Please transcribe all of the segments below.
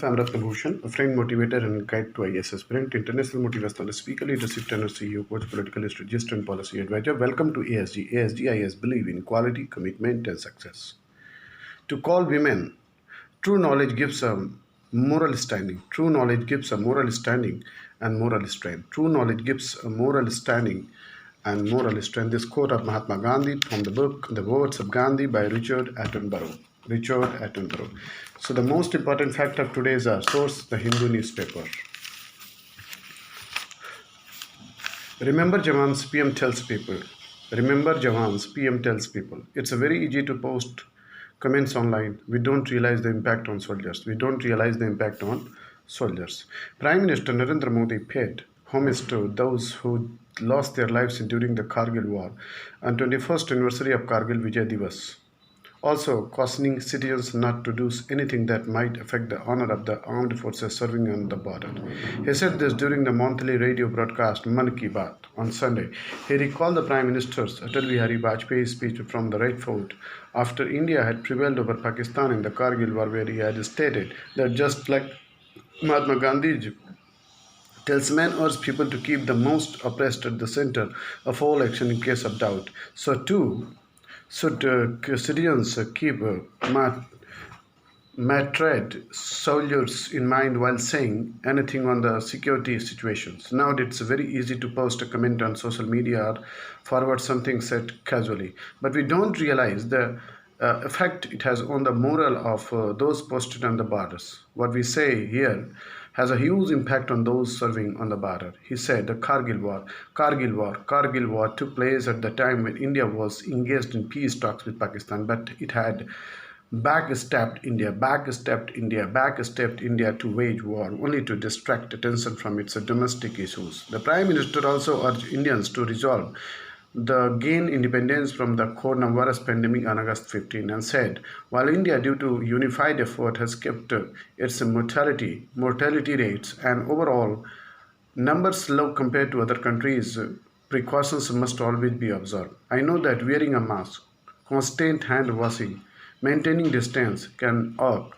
I'm Ratna Bhushan, a friend, motivator, and guide to IAS aspirant, international motivational speaker, leadership trainer, CEO, coach, political strategist, and policy advisor. Welcome to ASG. ASG, IAS believe in quality, commitment, and success. To call women, true knowledge gives a moral standing. True knowledge gives a moral standing and moral strength. True knowledge gives a moral standing and moral strength. This quote of Mahatma Gandhi from the book The Words of Gandhi by Richard Attenborough. Richard Attenborough. So the most important fact of today's source, the Hindu newspaper. Remember Jawans, PM tells people. Remember Jawans, PM tells people. It's very easy to post comments online. We don't realize the impact on soldiers. We don't realize the impact on soldiers. Prime Minister Narendra Modi paid homage to those who lost their lives during the Kargil war on 21st anniversary of Kargil Vijay Divas, also cautioning citizens not to do anything that might affect the honor of the armed forces serving on the border. He said this during the monthly radio broadcast Man Ki Baat on Sunday. He recalled the Prime Minister's Atal Bihari Vajpayee's speech from the Red Fort after India had prevailed over Pakistan in the Kargil war, where he had stated that just like Mahatma Gandhi tells men urge people to keep the most oppressed at the center of all action in case of doubt, so too should citizens keep matred soldiers in mind while saying anything on the security situations. Now it's very easy to post a comment on social media or forward something said casually, but we don't realize the effect it has on the moral of those posted on the borders. What we say here has a huge impact on those serving on the border. He said the Kargil War took place at the time when India was engaged in peace talks with Pakistan, but it had backstepped India to wage war, only to distract attention from its domestic issues. The Prime Minister also urged Indians to resolve the gain independence from the coronavirus pandemic on August 15 and said, while India, due to unified effort, has kept its mortality rates and overall numbers low compared to other countries, precautions must always be observed. I know that wearing a mask, constant hand washing, maintaining distance can irk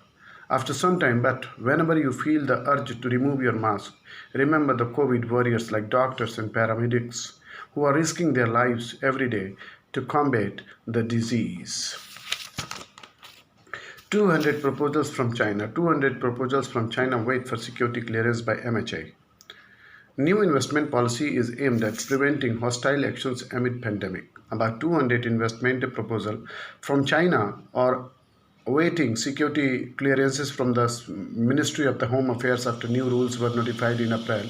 after some time, but whenever you feel the urge to remove your mask, remember the COVID warriors like doctors and paramedics who are risking their lives every day to combat the disease. 200 proposals from China. 200 proposals from China wait for security clearance by MHA. New investment policy is aimed at preventing hostile actions amid pandemic. About 200 investment proposals from China are awaiting security clearances from the Ministry of the Home Affairs after new rules were notified in April,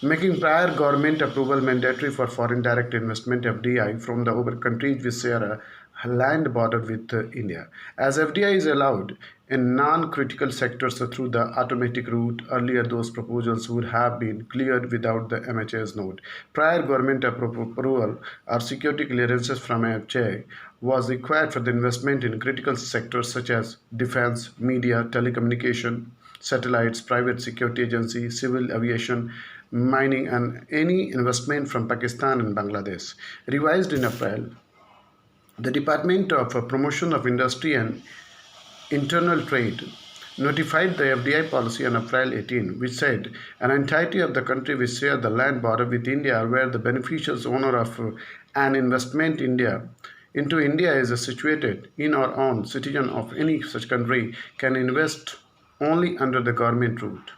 making prior government approval mandatory for foreign direct investment (FDI) from the over countries which share a land border with India. As FDI is allowed in non-critical sectors through the automatic route, earlier those proposals would have been cleared without the MHA's note. Prior government approval or security clearances from MHA was required for the investment in critical sectors such as defense, media, telecommunication, satellites, private security agency, civil aviation, mining, and any investment from Pakistan and Bangladesh. Revised in April, the Department of Promotion of Industry and Internal Trade notified the FDI policy on April 18, which said an entity of the country which share the land border with India or where the beneficial owner of an investment into India is situated in or on citizen of any such country can invest only under the government route.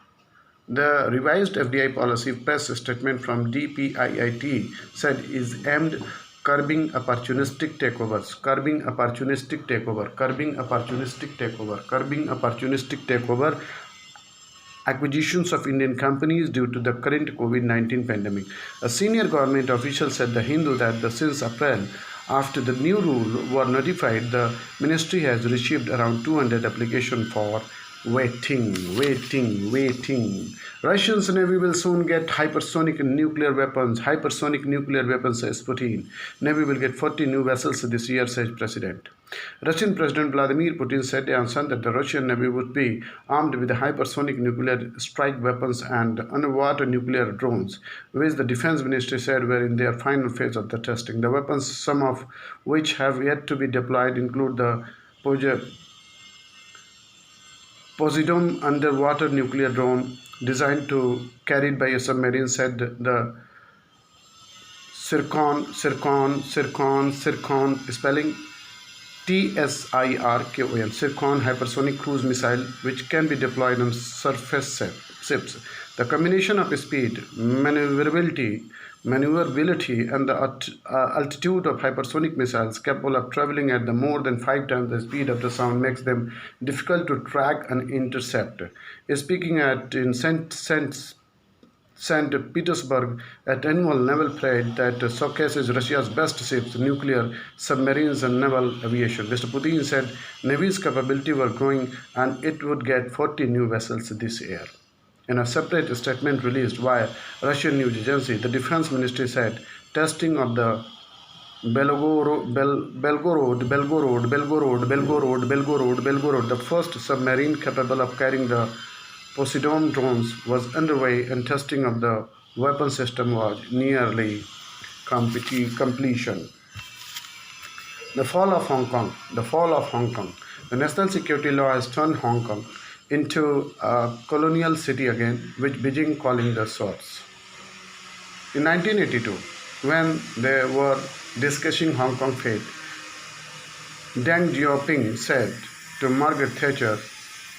The revised FDI policy press statement from DPIIT said is aimed curbing opportunistic takeovers, acquisitions of Indian companies due to the current COVID-19 pandemic. A senior government official said the Hindu that since April, after the new rule were notified, the ministry has received around 200 applications for waiting. Russians Navy will soon get hypersonic nuclear weapons, says Putin. Navy will get 40 new vessels this year, says President. Russian President Vladimir Putin said on Sunday that the Russian Navy would be armed with hypersonic nuclear strike weapons and underwater nuclear drones, which the Defense Ministry said were in their final phase of the testing. The weapons, some of which have yet to be deployed, include the Poseidon underwater nuclear drone designed to carried by a submarine, said the Circon, spelling Tsircon hypersonic cruise missile, which can be deployed on surface ships. The combination of speed, maneuverability, and the altitude of hypersonic missiles capable of traveling at the more than 5 times the speed of the sound makes them difficult to track and intercept. Speaking at in St. Petersburg at annual naval parade that showcases Russia's best ships, nuclear submarines, and naval aviation. Mr. Putin said Navy's capability were growing and it would get 40 new vessels this year. In a separate statement released via Russian news agency, the defense ministry said testing of the Belgorod, the first submarine capable of carrying the Poseidon drones, was underway, and testing of the weapon system was nearly completion. The fall of Hong Kong. The fall of Hong Kong. The national security law has turned Hong Kong into a colonial city again, with Beijing calling the shots. In 1982, when they were discussing Hong Kong fate, Deng Xiaoping said to Margaret Thatcher,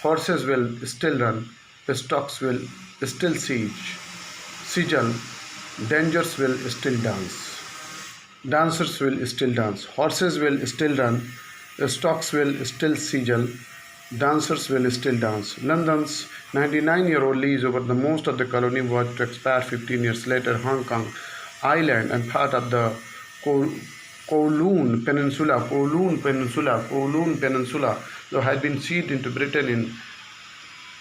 horses will still run, stocks will still sizzle, dangers will still dance. Dancers will still dance. Horses will still run, stocks will still sizzle, dancers will still dance. London's 99-year-old lease over the most of the colony was to expire 15 years later. Hong Kong Island and part of the Kowloon Peninsula, though had been ceded into Britain in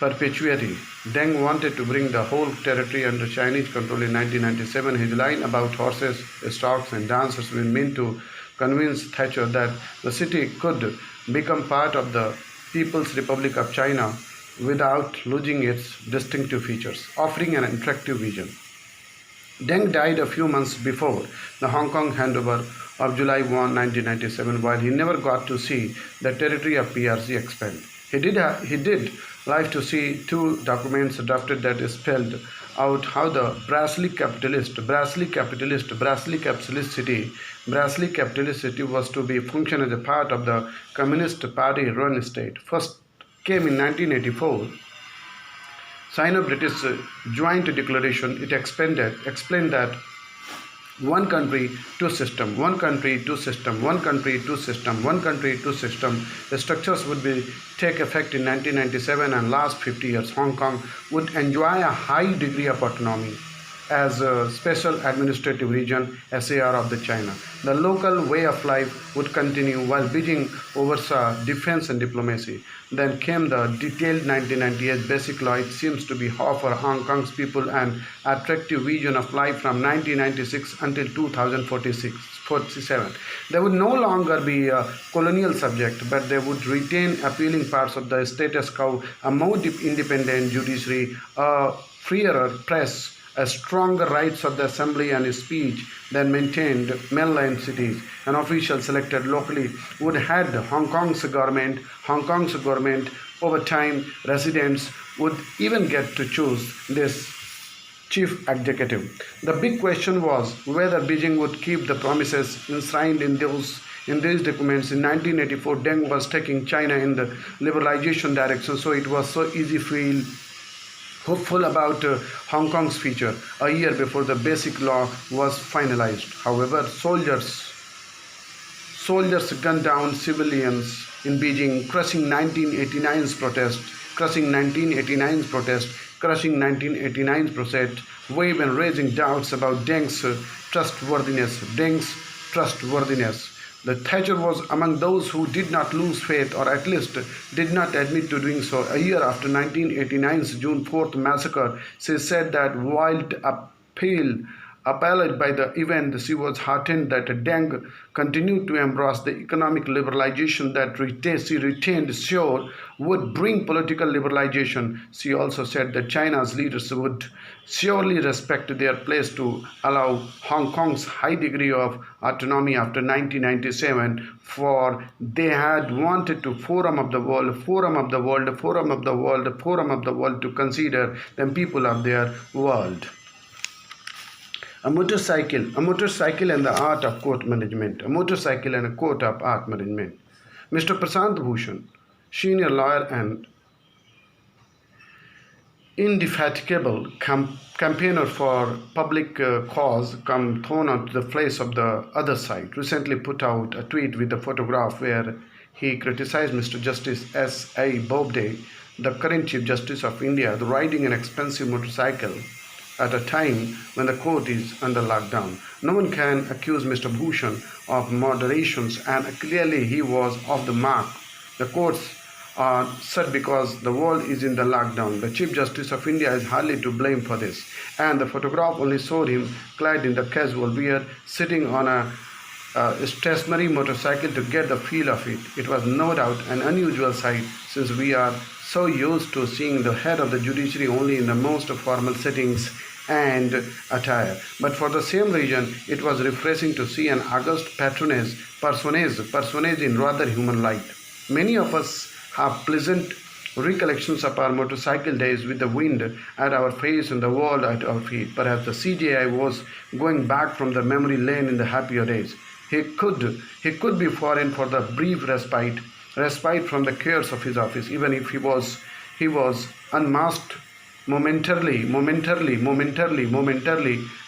perpetuity. Deng wanted to bring the whole territory under Chinese control in 1997. His line about horses, stocks, and dancers was meant to convince Thatcher that the city could become part of the People's Republic of China without losing its distinctive features, offering an attractive vision. Deng died a few months before the Hong Kong handover of July 1, 1997, while he never got to see the territory of PRC expand. He did live to see two documents drafted that spelled out how the Brasserie capitalist city was to be function as a part of the Communist Party run state. First came in 1984. Sino-British joint declaration. It explained that one country, two system, one country, two system, one country, two system, one country, two system. The structures would take effect in 1997, and last 50 years, Hong Kong would enjoy a high degree of autonomy as a special administrative region, SAR of the China. The local way of life would continue while Beijing oversaw defense and diplomacy. Then came the detailed 1998 Basic Law. It seems to be offer Hong Kong's people an attractive vision of life from 1996 until 2047. They would no longer be a colonial subject, but they would retain appealing parts of the status quo, a more independent judiciary, a freer press, a stronger rights of the assembly and speech than maintained mainland cities. An official selected locally would head Hong Kong's government. Over time, residents would even get to choose this chief executive. The big question was whether Beijing would keep the promises enshrined in these documents. In 1984, Deng was taking China in the liberalization direction, so it was so easy feel hopeful about Hong Kong's future a year before the Basic Law was finalized. However, soldiers gunned down civilians in Beijing, crushing 1989's protest, wave and raising doubts about Deng's trustworthiness. The Thatcher was among those who did not lose faith, or at least did not admit to doing so. A year after 1989's June 4th massacre, she said that wild appeal Appalled by the event, she was heartened that Deng continued to embrace the economic liberalization that she retained sure would bring political liberalization. She also said that China's leaders would surely respect their place to allow Hong Kong's high degree of autonomy after 1997, for they had wanted to forum of the world, forum of the world, forum of the world, forum of the world to consider them people of their world. A motorcycle and the art of court management. A motorcycle and a court of art management. Mr. Prashant Bhushan, senior lawyer and indefatigable campaigner for public cause, come thrown onto the face of the other side, recently put out a tweet with a photograph where he criticized Mr. Justice S.A. Bobde, the current Chief Justice of India, riding an expensive motorcycle at a time when the court is under lockdown. No one can accuse Mr. Bhushan of moderations, and clearly he was off the mark. The courts are shut because the world is in the lockdown. The Chief Justice of India is hardly to blame for this, and the photograph only showed him clad in the casual wear, sitting on a stationary motorcycle to get the feel of it. It was no doubt an unusual sight, since we are so used to seeing the head of the judiciary only in the most formal settings and attire. But for the same reason, it was refreshing to see an august personage in rather human light. Many of us have pleasant recollections of our motorcycle days with the wind at our face and the world at our feet. Perhaps the CJI was going back from the memory lane in the happier days. He could be foreign for the brief respite from the cares of his office, even if he was unmasked momentarily,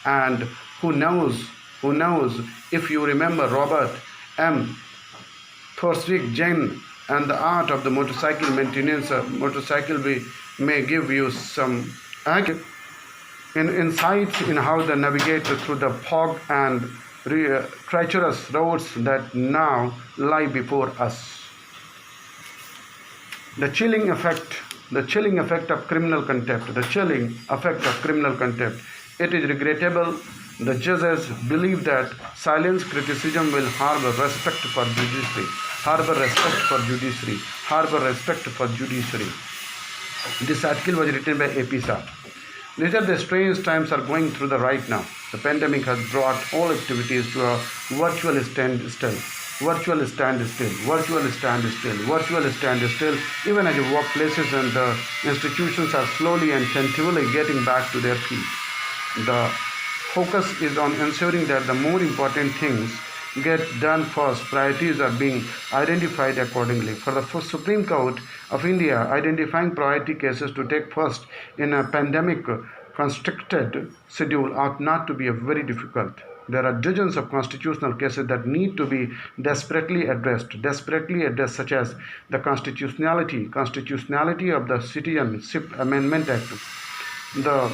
and who knows, if you remember Robert M. Thorswick Jane and the art of the motorcycle maintenance, motorcycle may give you some insights in how to navigate through the fog and treacherous roads that now lie before us. The chilling effect of criminal contempt. It is regrettable the judges believe that silence criticism will harbor respect for judiciary. This article was written by A.P. Shah. These are the strange times are going through the right now. The pandemic has brought all activities to a virtual standstill. Even as the workplaces and the institutions are slowly and tentatively getting back to their feet. The focus is on ensuring that the more important things get done first. Priorities are being identified accordingly. For the Supreme Court of India, identifying priority cases to take first in a pandemic constricted schedule ought not to be very difficult. There are dozens of constitutional cases that need to be desperately addressed, such as the constitutionality of the Citizenship Amendment Act, the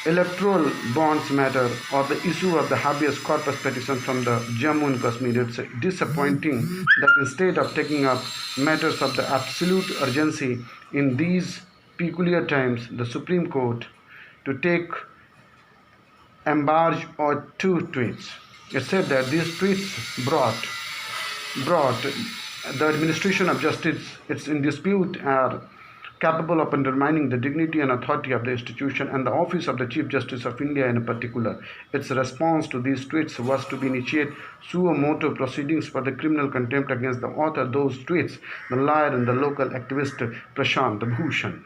electoral bonds matter, or the issue of the habeas corpus petition from the Jammu and Kashmir. It's disappointing that instead of taking up matters of the absolute urgency in these peculiar times, the Supreme Court to take embargo on two tweets. It said that these tweets brought the administration of justice, it's in dispute, are capable of undermining the dignity and authority of the institution and the office of the Chief Justice of India in particular. Its response to these tweets was to initiate suo motu proceedings for the criminal contempt against the author of those tweets, the lawyer and the local activist Prashant Bhushan.